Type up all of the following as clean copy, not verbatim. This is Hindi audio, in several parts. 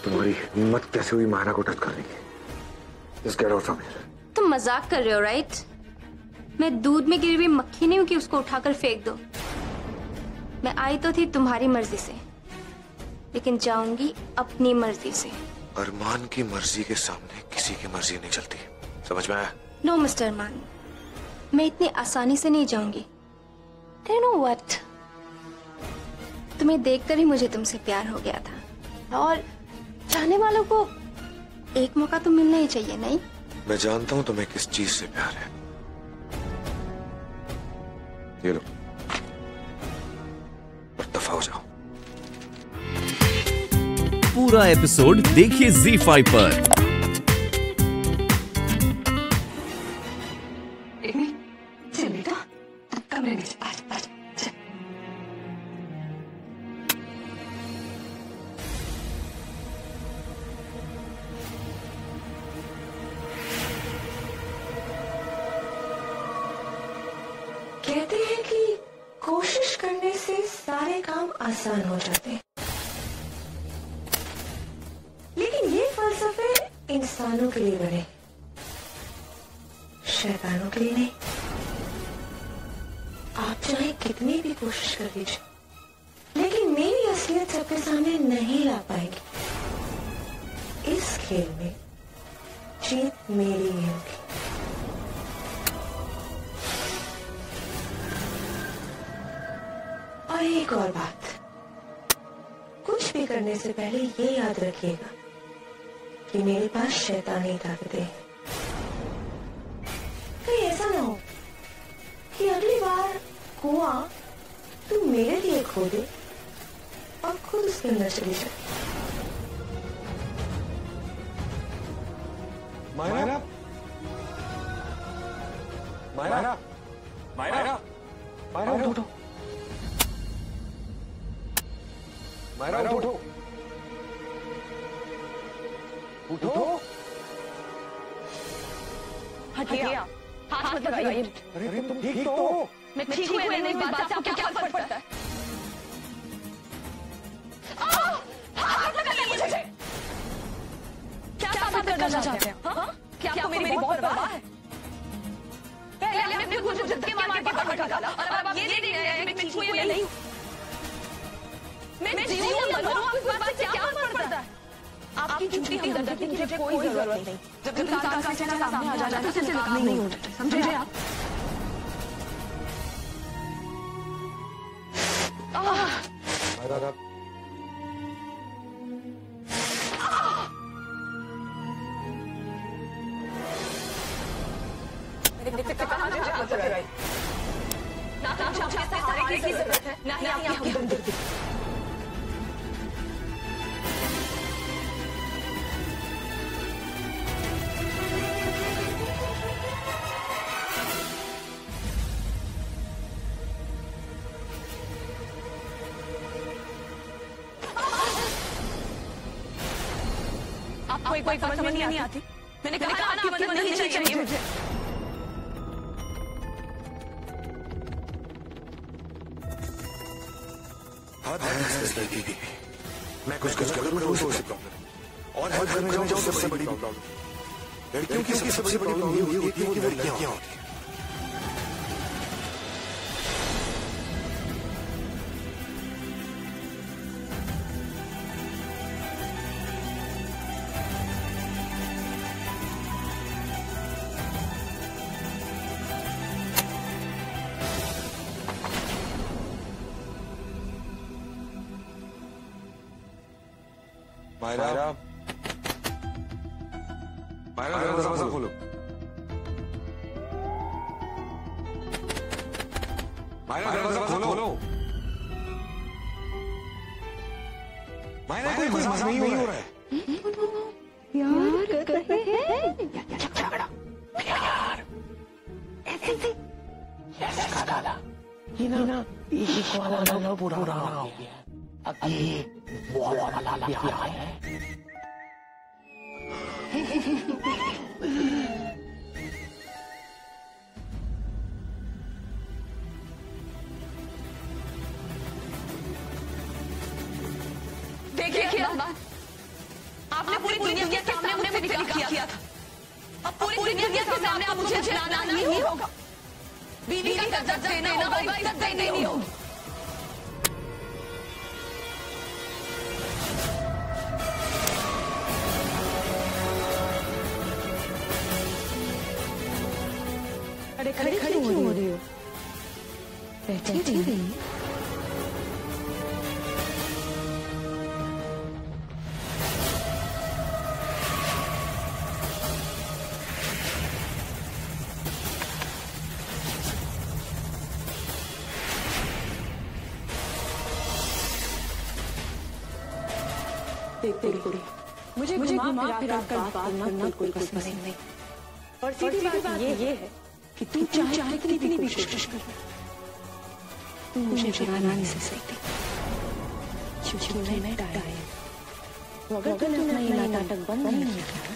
तुम्हारी हिम्मत कैसे हुई मायरा को टच करने की? Just get out from here. तुम मजाक कर रहे हो राइट? मैं दूध में गिरी हुई मक्खी नहीं हूँ कि उसको उठाकर फेंक दो। मैं आई तो थी तुम्हारी मर्जी से, लेकिन जाऊंगी अपनी मर्जी से। अरमान की मर्जी के सामने किसी की मर्जी नहीं चलती, समझ में आया? नो मिस्टर अरमान, मैं इतनी आसानी से नहीं जाऊंगी। You know what? तुम्हें देखकर ही मुझे तुमसे प्यार हो गया था, और चाहने वालों को एक मौका तो मिलना ही चाहिए, नहीं? मैं जानता हूं तुम्हें किस चीज से प्यार है। ये लो, और दफा हो जाओ। पूरा एपिसोड देखिए ZEE5 पर। चल बेटा, कमरे में चल। कहते हैं कि कोशिश करने से सारे काम आसान हो जाते हैं, लेकिन ये फलसफे इंसानों के लिए बने, शैतानों के लिए नहीं। आप चाहे कितनी भी कोशिश कर लीजिए, लेकिन मेरी असलियत सबके सामने नहीं ला पाएगी। इस खेल में जीत मेरी ही होगी। और एक और बात, कुछ भी करने से पहले ये याद रखिएगा कि मेरे पास शैतानी ताकतें हैं। कहीं ऐसा ना हो कि अगली बार कुआं तू मेरे लिए खोदे और खुद उसके अंदर चली जाए। मायरा, मायरा, मायरा, मायरा, उठो, मायरा, उठो, उठो। हटिया, हाथ मत लगाइए। अरे तुम ठीक तो हो? मैं ठीक हूँ या नहीं, इस बात से आपको क्या फर्क पड़ता है? हाथ मत लगाइए मुझे। क्या साबित करना चाहते हैं? हाँ? क्या आपको मेरी बहुत परवाह है? पहले आपने खुद मुझे धक्के मार के बाहर निकाला, और अब आप ये देख रहे हैं कि मैं ठीक हूँ या नहीं? मैं जीऊँ या मरूँ, आपको इस बात से क्या फर्क पड़ता है? आपकी झूठी हमदर्दी की मुझे कोई जरूरत नहीं। जब इंसान का चेहरा सामने आ जाता है तो उसे निकालना नहीं होता, समझे आप? मायरा, ना मुझे आपके सहारे की जरूरत है, ना ही आपकी हमदर्दी। आपको एक बात समझ में नहीं आती? मैंने कहा आपकी मदद नहीं चाहिए मुझे। मैं कुछ गलत करूँ तो प्रॉब्लम, और हर घर में जाऊँ सबसे बड़ी प्रॉब्लम। लड़कियों की सबसे बड़ी प्रॉब्लम ये होती है कि वो लड़कियां होती हैं। मायरा, मायरा, दरवाजा खोलो। मायरा, दरवाजा खोलो। मायरा, कोई मजाक नहीं हो रहा है। यार कर रहे हैं झगड़ा यार, ऐसे का दादा ये ना एक वाला पूरा हो गया। अब ये वाला प्यार है। देखिए अरमान, आपको मुझे चलाना नहीं होगा। बीवी का इज्जत देना होगा, इज्जत देनी होगी। खड़े क्यों हो रही हो? बैठी रही। देख मुझे घुमा फिरा कर बात करना कोई पसंद नहीं। और सीधी बात ये है कि तू चाहे कितनी भी कोशिश कर, तू मुझे चुराना नहीं सकती। क्योंकि मैं टाइम, अगर तूने अपना नाटक बंद नहीं किया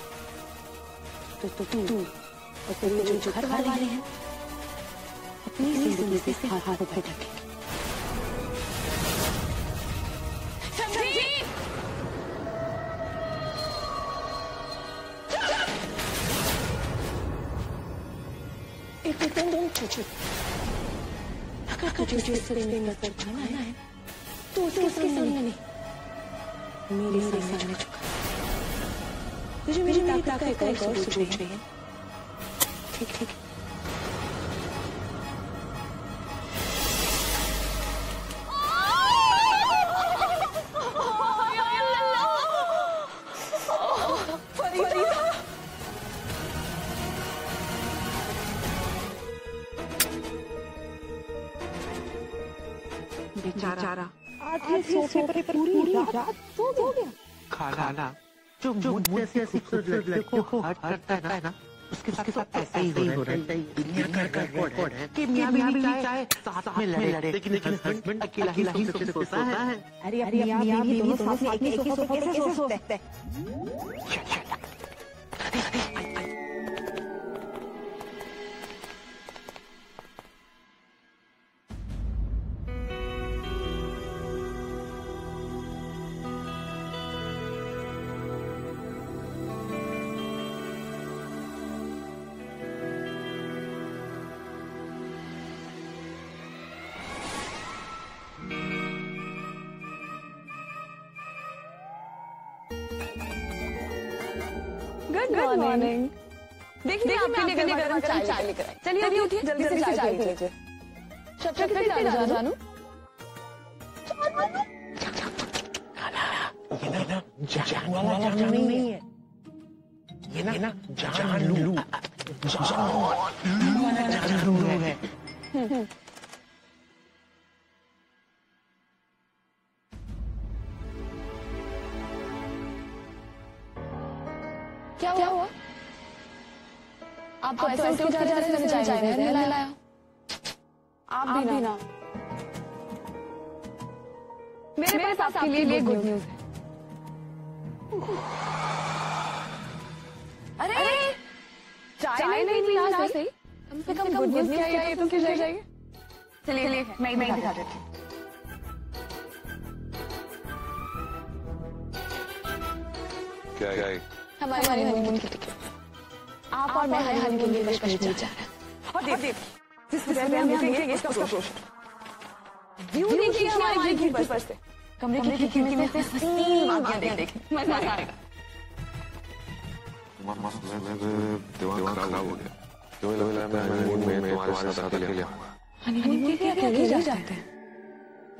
तो तू और तेरे जो घर वाले हैं अपनी जिंदगी से हाथ भटकेंगे। अगर तुझे सपने में जाना है तो उसके सामने नहीं, मेरे सामने झुका। तुझे मेरी ताकत का एक और सोच रही है। ठीक बेचारा आधे सोफे पर पूरी रात सो गया। खाला जो मुझसे खूबसूरत लड़कियों को हर्ट करता है ना, उसके साथ ऐसा ही हो रहा है। दुनिया का रिकॉर्ड है कि मियां बीवी चाहे साथ में लड़े, लेकिन हस्बैंड अकेला ही सोता है। अरे मियां बीवी दोनों साथ में एक ही सोफे पे कैसे सो सकते हैं? Good morning. देखिए आपके लिए गरम चाय लेकर आई। चलिए उठिए, जल्दी से चाय पी लीजिए। शक्कर कितनी डालो जानू? ये ना जान वाला जान नहीं है, ये ना जान लू है। क्या हुआ? आप तो ऐसे उठ के जा रहे थे, चाय नहीं लाया। आप भी ना। मेरे पास आपके लिए गुड न्यूज है। अरे चाय नहीं पी ना सही, कम से कम गुड न्यूज क्या है तो किस ले जाएंगे? चलिए मैं दिखा देती हूँ। क्या है? हमारे हनीमून की टिकट। आप और मैं हनीमून के लिए कश्मीर जा रहे हैं। और देख जिस तरह से हम देखेंगे इसका सोच। व्यू देखिए हमारी खिड़की पर से, कमरे की खिड़की में से हसीन वादियां देखें, मजा आएगा। दिमाग खराब हो गया। तुम्हें लगा मैं हनीमून में तुम्हारे साथ अकेले आऊंगा। हनीमून के लिए अकेले जाते हैं,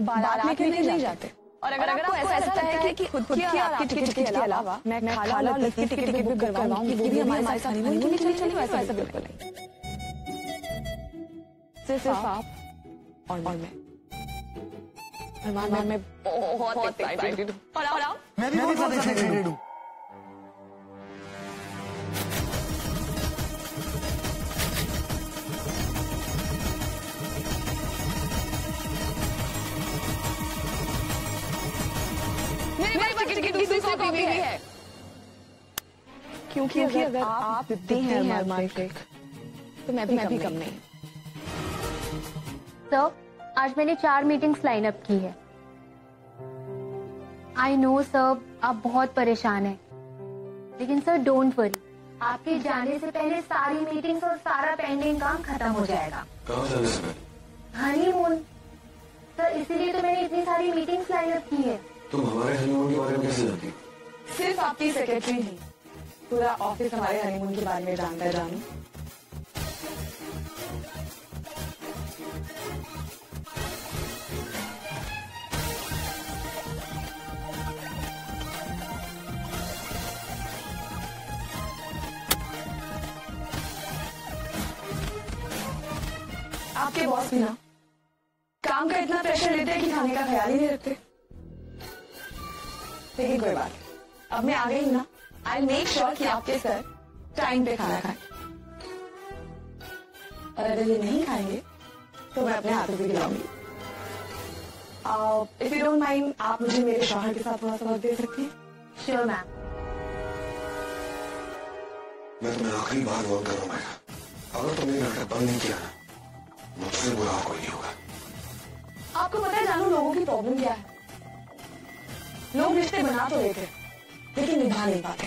बारात में अकेले नहीं जाते। और अगर आपको ऐसा लगता है कि खुद की आपकी टिकट के अलावा मैं खाला और लड़की की टिकट बुक करवाऊंगी, वो भी हमारे साथ हनीमून के लिए चली, वैसा बिल्कुल नहीं। सिर्फ आप और मैं। मैं बहुत एक्साइटेड हूँ। और आप? मैं भी बहुत एक्साइटेड हूँ। मेरे पास टिकट की दूसरी कॉपी भी है। क्योंकि अगर आप देते हैं हमारे तो मैं भी कम नहीं। सर, आज मैंने 4 मीटिंग्स लाइन अप की है। आई नो सर, आप बहुत परेशान हैं, लेकिन सर डोंट वरी, आपके जाने से पहले सारी मीटिंग्स और सारा पेंडिंग काम खत्म हो जाएगा। कहाँ जाने से पहले? हनीमून सर, इसीलिए तो मैंने इतनी सारी मीटिंग्स लाइन अप की है। तुम हमारे हनीमून के बारे में कैसे जानती हो? सिर्फ आपकी सेक्रेटरी नहीं, पूरा ऑफिस हमारे हनीमून के बारे में जानता है जानू। आपके बॉस भी ना काम का इतना प्रेशर लेते हैं कि खाने का ख्याल ही नहीं रखते। लेकिन कोई बात नहीं, अब मैं आ गई हूं ना, आई मेक श्योर कि आपके सर टाइम पे खाना खाएं। और अगर ये नहीं खाएंगे तो मैं अपने हाथों से खिलाऊंगी। इफ यू डोंट माइंड, आप मुझे मेरे शौहर के साथ थोड़ा सा वक्त दे सकती हैं? Sure ma'am. मैं तुम्हें आखिरी बार वार्न कर रहा हूँ मायरा, अगर तुमने नाटक बंद नहीं किया ना, मुझसे बुरा कोई नहीं होगा। आपको पता है जानू लोगों की प्रॉब्लम क्या है? लोग रिश्ते बना तो लेते लेकिन निभा नहीं पाते।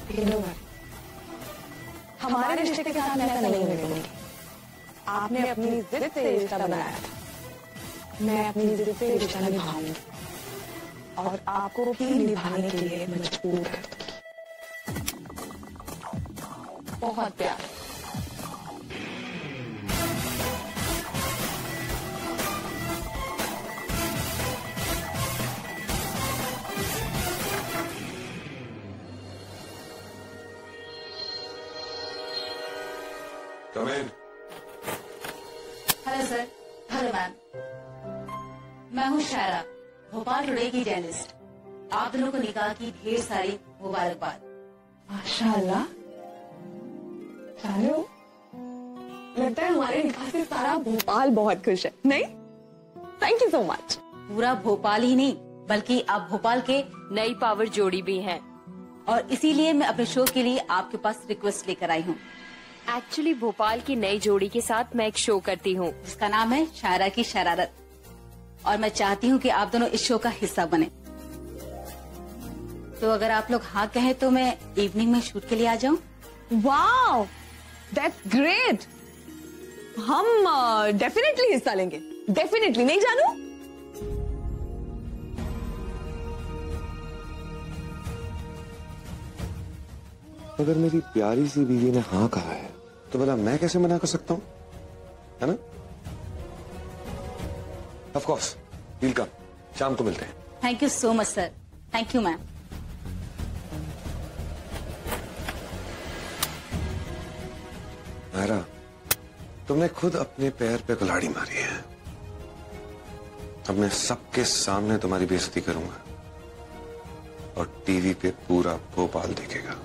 लेकिन हमारे रिश्ते के साथ मैं ऐसा नहीं होने दूंगी। आपने अपनी जिद से रिश्ता बनाया था, मैं अपनी जिद से रिश्ता निभाऊंगी और आपको भी निभाने के लिए मजबूर है। बहुत प्यार। Come in. Hello sir. Hello ma'am. मैं हूँ शायरा, भोपाल टुडे की जर्नलिस्ट। आप दोनों को निकाह की ढेर सारी मुबारकबाद। माशाल्लाह। चालू लगता है हमारे निकाह से सारा भोपाल बहुत खुश है, नहीं? Thank you so much. पूरा भोपाल ही नहीं बल्कि आप भोपाल के नई पावर जोड़ी भी हैं और इसीलिए मैं अपने शो के लिए आपके पास रिक्वेस्ट लेकर आई हूँ। एक्चुअली भोपाल की नई जोड़ी के साथ मैं एक शो करती हूँ जिसका नाम है शायरा की शरारत और मैं चाहती हूँ कि आप दोनों इस शो का हिस्सा बने। तो अगर आप लोग हाँ कहें तो मैं इवनिंग में शूट के लिए आ जाऊँ। Wow, that's great. हम डेफिनेटली हिस्सा लेंगे, डेफिनेटली। नहीं जानू? अगर मेरी प्यारी सी बीवी ने हाँ कहा है तो भला मैं कैसे मना कर सकता हूँ, है ना? ऑफ कोर्स, डील कम, शाम को मिलते हैं। Thank you so much sir. Thank you ma'am. Myra, तुमने खुद अपने पैर पे कुल्हाड़ी मारी है। अब मैं सबके सामने तुम्हारी बेइज्जती करूंगा और टीवी पे पूरा भोपाल देखेगा।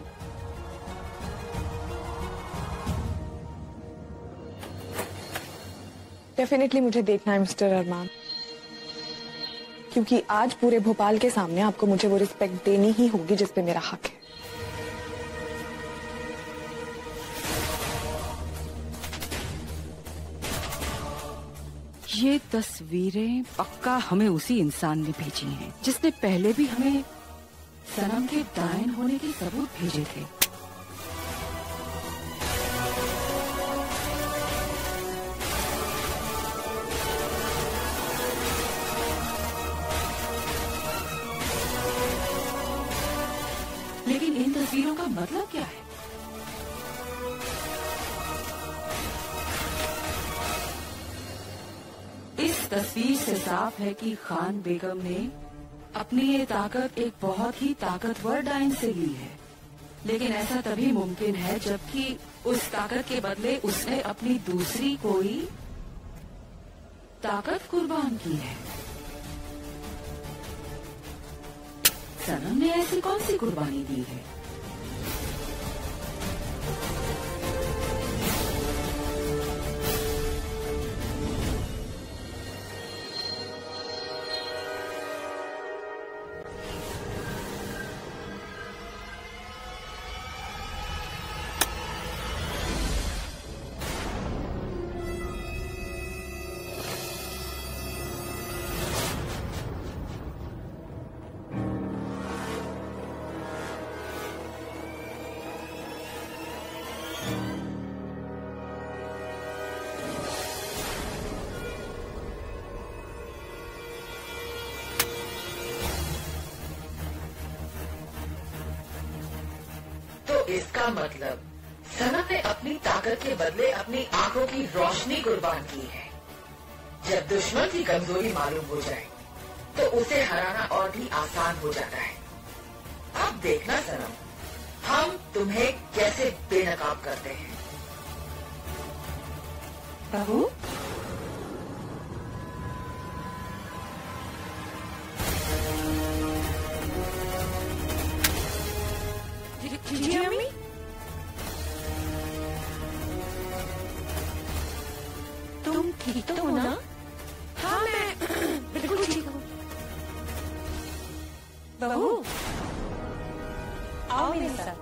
डेफिनेटली मुझे देखना है मिस्टर अरमान, क्योंकि आज पूरे भोपाल के सामने आपको मुझे वो रिस्पेक्ट देनी ही होगी जिस पे मेरा हक है। ये तस्वीरें पक्का हमें उसी इंसान ने भेजी हैं जिसने पहले भी हमें सनम के दायन होने के सबूत भेजे थे। लेकिन इन तस्वीरों का मतलब क्या है? इस तस्वीर से साफ है कि खान बेगम ने अपनी ये ताकत एक बहुत ही ताकतवर डायन से ली है। लेकिन ऐसा तभी मुमकिन है जबकि उस ताकत के बदले उसने अपनी दूसरी कोई ताकत कुर्बान की है। सनम ने ऐसी कौन सी कुर्बानी दी है? इसका मतलब सनम ने अपनी ताकत के बदले अपनी आंखों की रोशनी कुर्बान की है। जब दुश्मन की कमजोरी मालूम हो जाए तो उसे हराना और भी आसान हो जाता है। अब देखना सनम, हम तुम्हें कैसे बेनकाब करते हैं। बहू, जी अम्मी। तुम ठीक तो हो ना? हाँ मैं बिल्कुल ठीक हूँ। बहू, आओ मेरे साथ।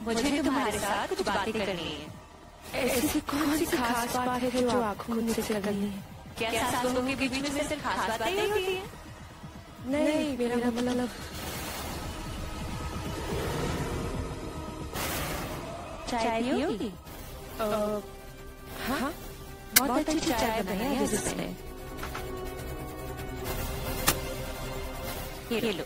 मुझे तुम्हारे साथ कुछ बातें करनी है। ऐसी कौन सी खास बात है जो आंखों में मुझसे करनी है? क्या सासों के बीच में सिर्फ खास बातें ही होती हैं? नहीं, मेरा मतलब चाय पियोगी? हाँ, बहुत अच्छी चाय बनाई है जिसने। ये लो।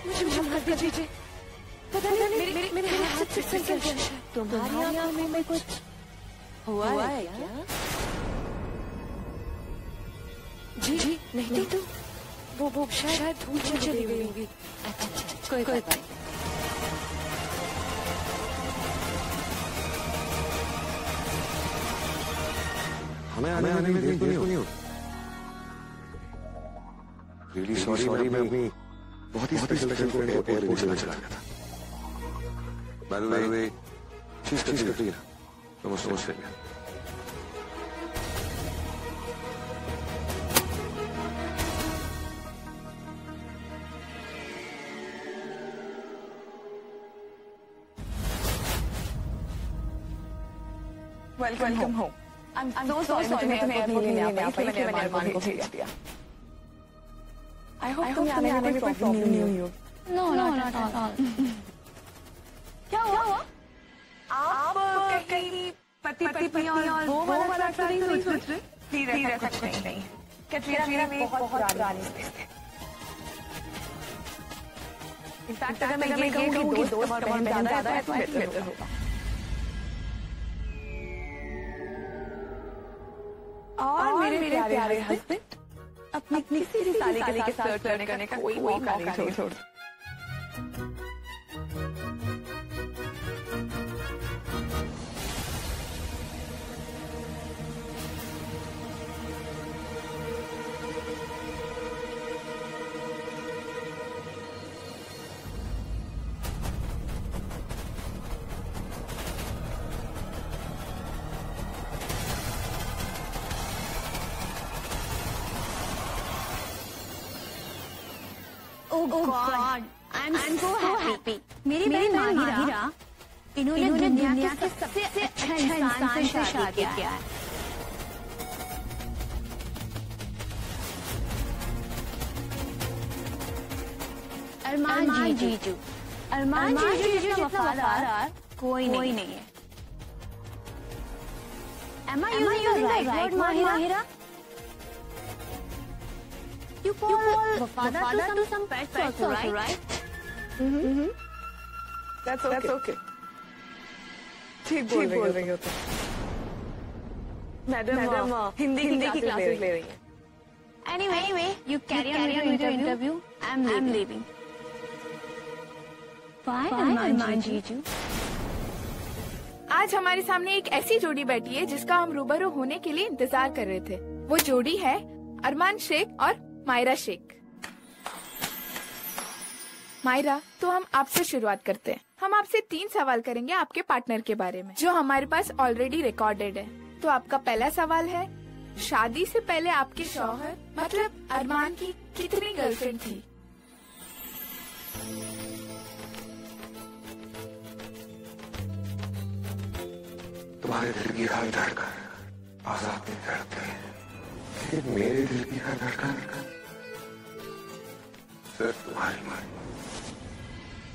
मुझे माफ कर दीजिए। पता नहीं मेरे हाथ से फिसल गया। तुम्हारी आंखों में कुछ हुआ है क्या? जी नहीं तो वो शायद धूल में चली गई होगी। अच्छा, कोई बात नहीं। हमें आने में देर तो नहीं हो। रियली सॉरी, मैं अपनी बहुत ही स्पेशल ट्रेन को एयरपोर्ट पहुंचना चला गया था। बाय द वे, चीज करिए। नमस्ते Australia. Welcome home. I'm so sorry तुम्हें एयरपोर्ट नहीं आ पाई, मैंने अरमान को भेज दिया। I hope तुम्हें आने में कोई प्रॉब्लम नहीं हुई होगी। No, not at all. क्या हुआ? आप कहीं पति पत्नी और वो वाला तो नहीं सोच रहे? प्लीज ऐसा कुछ नहीं। कैटरीना मेरी बहुत पुरानी दोस्त है। इनफैक्ट अगर मैं ये कहूँ कि दोस्त कमर बहन ज्यादा है तो बेहतर होगा। और मेरे प्यारे हस्बैंड अपनी किसी साली के साथ फ्लर्ट करने का कोई मौका नहीं छोड़ते। Oh God, I'm so happy. मेरी बहन माहिरा, इन्होंने दुनिया के सबसे अच्छा इंसान से शादी किया है। अरमान जीजू जितना वफादार कोई नहीं है। Am I using the right word, Mahira? You call वफादार to some pets also, right? That's okay. ठीक बोल रही हो तुम। मैडम हिंदी की क्लासेस ले रही हैं। Anyway, you carry on with your interview. I'm leaving. Bye, अरमान जीजू। आज हमारे सामने एक ऐसी जोड़ी बैठी है जिसका हम रूबरू होने के लिए इंतजार कर रहे थे। वो जोड़ी है अरमान शेख और मायरा शेख। मायरा, तो हम आपसे शुरुआत करते हैं। हम आपसे 3 सवाल करेंगे आपके पार्टनर के बारे में, जो हमारे पास ऑलरेडी रिकॉर्डेड है। तो आपका पहला सवाल है, शादी से पहले आपके शौहर मतलब अरमान की कितनी गर्लफ्रेंड थी? तुम्हारे दिल की हर धड़कन आजाद में धड़कती है, लेकिन मेरे दिल की हर धड़कन सिर्फ तुम्हारी मां।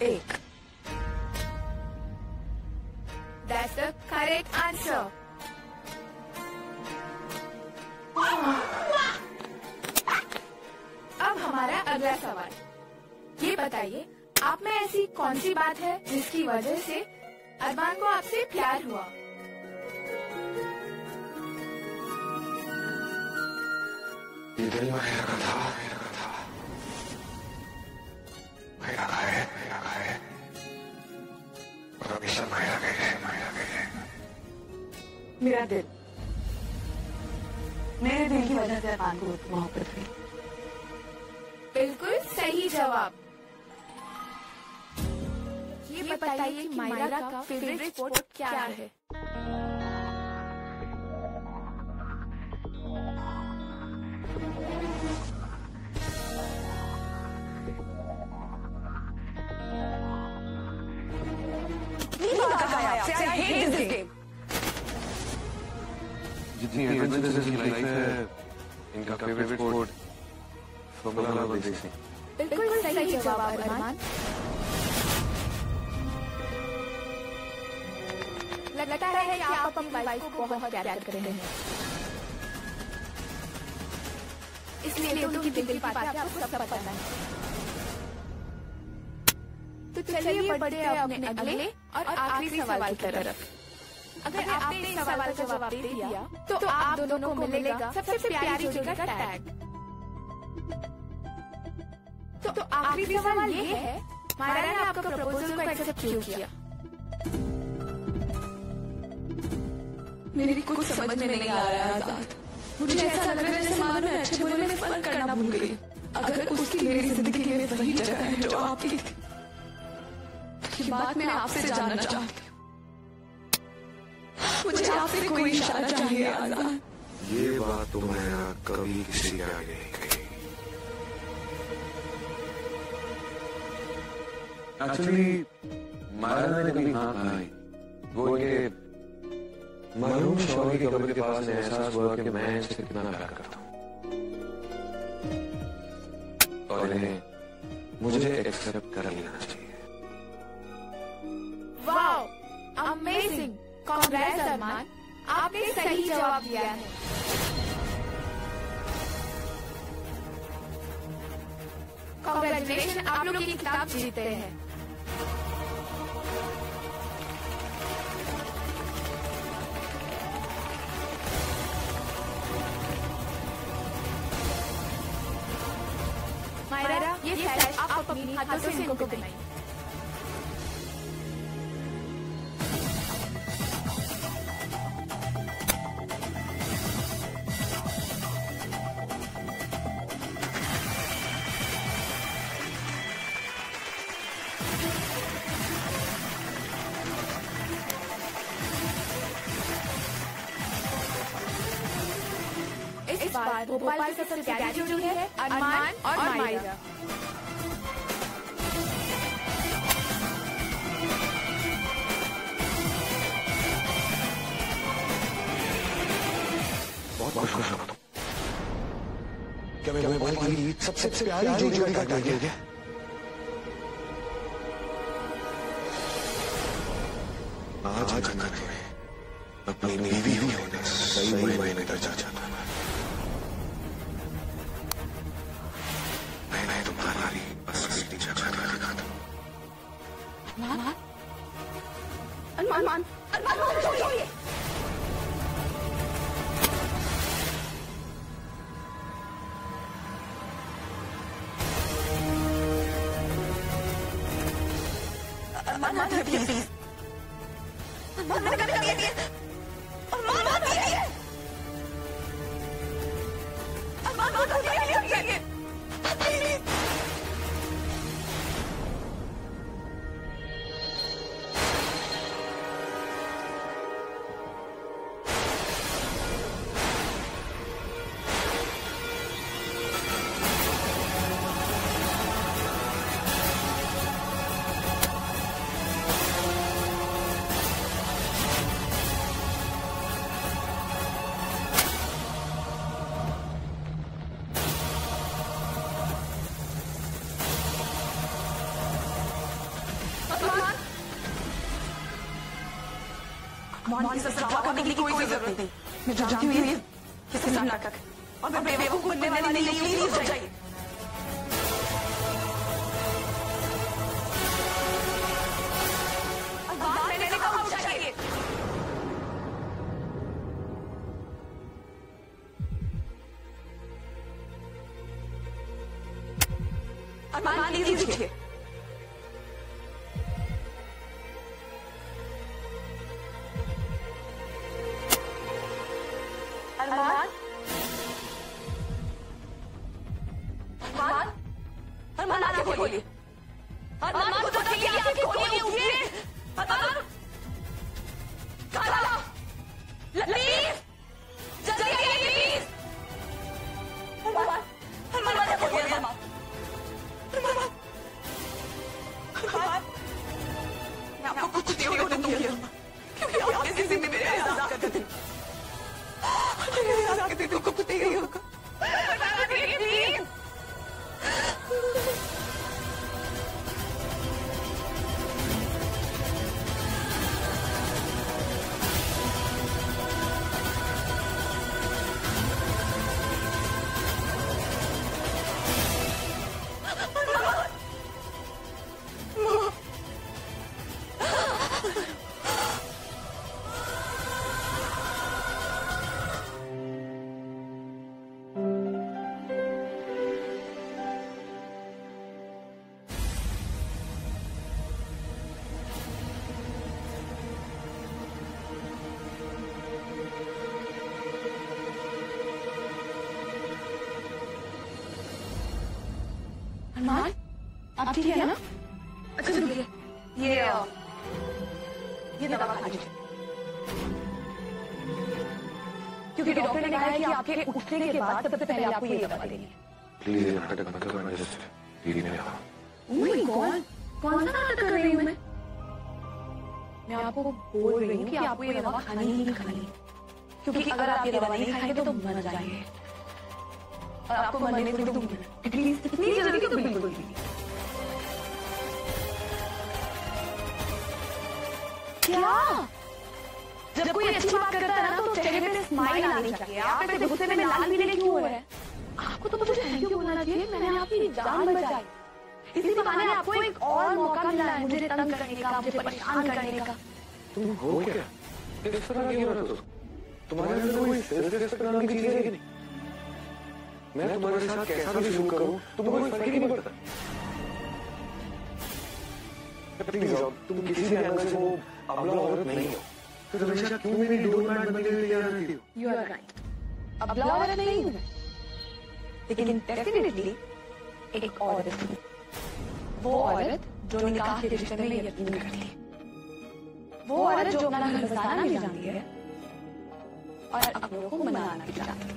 1 sure. अब हमारा अगला सवाल। ये बताइए, आप में ऐसी कौन सी बात है जिसकी वजह से अरमान को आपसे प्यार हुआ? ये दिल मायरा का था, मायरा का है, और हमेशा मायरा का है। मेरा दिल, मेरे दिल की वजह से अरमान को मोहब्बत हुई। बिल्कुल सही जवाब। ये बताइए कि मायरा का फेवरेट स्पोर्ट क्या है? जितनी एडवेंचरस लाइफ है, इनका favourite sport formula one racing. बिल्कुल सही जवाब अरमान। लगता है कि आप अपनी वाइफ को बहुत प्यार करते हैं, इसलिए तो उनकी दिल की बातें आपको सब पता है। तो चलिए बढ़ते हैं अपने अगले और आखिरी सवाल की तरफ। अगर आपने इस सवाल का जवाब दे दिया तो आप दोनों को मिलेगा सबसे प्यारी जोड़ी का टैग। तो आखिरी सवाल ये है, मायरा ने आपका प्रपोजल को एक्सेप्ट क्यों किया? मेरी कुछ समझ में नहीं आ रहा है आजाद। मुझे ऐसा लग रहा है जैसे मानो मैं अच्छे बुरे में फर्क करना भूल गई। अगर उसकी मेरी जिंदगी में वही जगह है जो आपकी थी, ये बात मैं आपसे जानना चाहती हूँ। मुझे आपसे कोई इशारा चाहिए आजाद। ये बात तो मायरा कभी किसी के आगे नहीं कही। एक्चुअली मायरा ने कभी हाँ कहा, वो इनके मरहूम शौहर की कब्र के पास एहसास हुआ कि मैं इससे कितना प्यार करता हूँ, और इन्हें मुझे एक्सेप्ट कर लेना चाहिए। Wow, amazing! कांग्रेस अरमान, आपने सही जवाब दिया है। कांग्रेचुलेशन, आप लोग ये किताब जीते हैं। मायरा, ये फ्लैश आप अपनी हाथों से इनको बनाइए। इस बार भोपाल की सबसे प्यारी जोड़ी है अरमान और मायरा। बहुत खुश हूँ। क्या मैं भोपाल की सबसे प्यारी जोड़ी का टाइटल है? आज अपनी बीवी होने सही मायने दर्जा चाहता हूँ। मैं तुम्हारी असली जगह दिखाता हूँ। अरमान, छोड़िए। अरमान, प्लीज। अरमान, मैंने कभी नहीं किया। अरमान, प्लीज। Armaan, please. अरमान से सलाह करने की कोई जरूरत नहीं। मैं जानती हूँ ये किसी नाटक है और मैं बेवकूफ बनने वाली नहीं हूँ। प्लीज जाइए। अरमान मैंने कहा उठ जाइए। अरमान प्लीज उठिए। अरमान अरमान अरमान आंखें खोलिए। अरमान खुद अकेले आंखें खोलिए। उठिए अरमान। काला लतीफ जल्दी आइए प्लीज। अरमान अरमान आंखें खोलिए। अरमान अरमान अरमान मैं आपको कुछ नहीं होने दूंगी अरमान, क्योंकि आपने जिंदगी में मेरे आजाद कर दी। को कुछ नहीं होगा। अरमान आप ठीक है ना? अच्छा रुकिए, ये दवा खा लीजिए, क्योंकि डॉक्टर ने कहा है कि आपके उठने के बाद सबसे पहले आपको ये दवा देनी है। प्लीज नाटक बंद करो, मैं जस्ट दीदी में आओ। ओह माय गॉड, कौन सा नाटक कर रही हूँ मैं? मैं आपको बोल रही हूँ कि आपको ये दवा खानी ही खानी, क्योंकि अगर आप ये दवा नहीं खाएंगे तो मर जाएंगे और आपको मरने को दूंगी एटलीस्ट इतनी जल्दी तो बिल्कुल नहीं। क्या? जब कोई अच्छी बात करता है ना तो चेहरे पे स्माइल आनी चाहिए। आप ऐसे गुस्से में लाल पीले क्यों हो रहे हैं? आपको तो मुझे थैंक यू बोलना चाहिए, मैंने आपकी जान बचाई। इसी बहाने आपको एक और मौका मिला है मुझे तंग करने का, मुझे परेशान करने का। तुम हो क्या? किस तरह की हो तुम? तुम्हारे अंदर कोई सेल्फ रिस्पेक्ट नाम की चीज है कि नहीं? मैं तुम्हारे साथ कैसा भी सलूक करूं तुम्हें कोई फर्क ही नहीं पड़ता। प्लीज तुम किसी भी एंगल से वो अबला औरत नहीं हो, तो हमेशा क्यों मेरी डोरमैट बनने के लिए रहती हो? यू आर राइट, अबला औरत नहीं हूं मैं, लेकिन डेफिनेटली एक औरत हूं। वो औरत जो निकाह के रिश्ते में यकीन करती है, वो औरत जो अपना घर बसाना भी जानती है और अपनों को मनाना भी जानती है।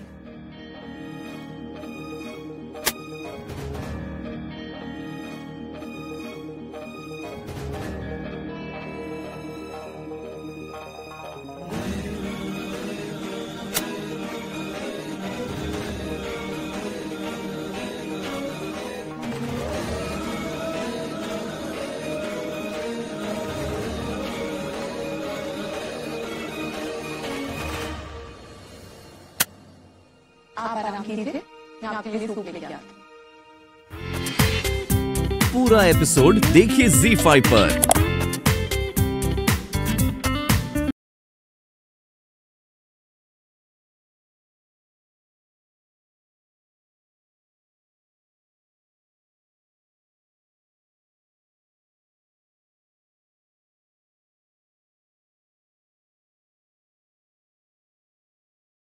आप आराम कीजिए, मैं आपके लिए सूप लेके आती हूँ। पूरा एपिसोड देखिए ZEE5 पर।